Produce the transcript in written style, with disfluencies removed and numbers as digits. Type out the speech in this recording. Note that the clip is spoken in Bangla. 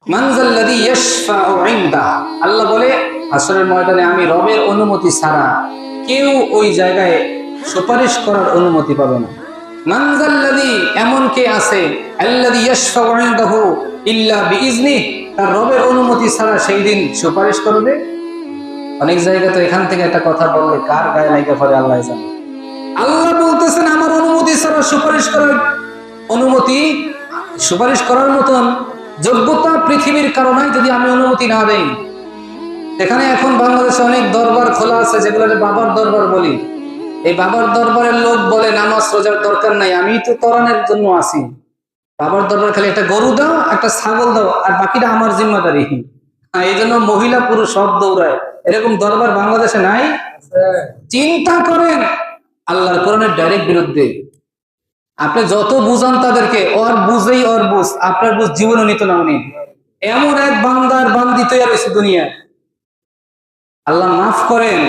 মানজাল্লাযী ইয়াশফাউ ইনদা, আল্লাহ বলে হাসরের ময়দানে আমি রবের অনুমতি ছাড়া কেউ ওই জায়গায় সুপারিশ করার অনুমতি পাবে না। মানজাল্লাযী, এমন কে আছে, আল্লাযী ইয়াশফাউ ইনদাহু ইল্লা বিইজনিহি, তার রবের অনুমতি ছাড়া সেই দিন সুপারিশ করবে। অনেক জায়গায় তো এখান থেকে একটা কথা বললে কার গায়ে লাগা পড়ে আল্লাহ জানে। আল্লাহ বলতেছেন আমার অনুমতি ছাড়া সুপারিশ করার অনুমতি, সুপারিশ করার মতন যোগ্যতা পৃথিবীর কারণে যদি আমি অনুমতি না দেই। এখানে এখন বাংলাদেশে অনেক দরবার খোলা আছে যেগুলো বাবার দরবার বলি। এই বাবার দরবারের লোক বলে নামাজ রোজার দরকার নাই, আমি তো তরানের জন্য আসি। বাবার দরবার খালি একটা গরু দাও, একটা ছাগল দাও, আর বাকিটা আমার জিম্মাদারি। এই জন্য মহিলা পুরুষ সব দৌড়ায়। এরকম দরবার বাংলাদেশে নাই। চিন্তা করেন আল্লাহর কোরআনের ডাইরেক্ট বিরুদ্ধে। আপনি যত বুঝান তাদেরকে, ওর বুঝেই ওর বুঝ, আপনার বুঝ জীবনে নিত না উনি। এমন এক বান্দার বান্দি তৈরি হয়েছে দুনিয়া। আল্লাহ মাফ করেন।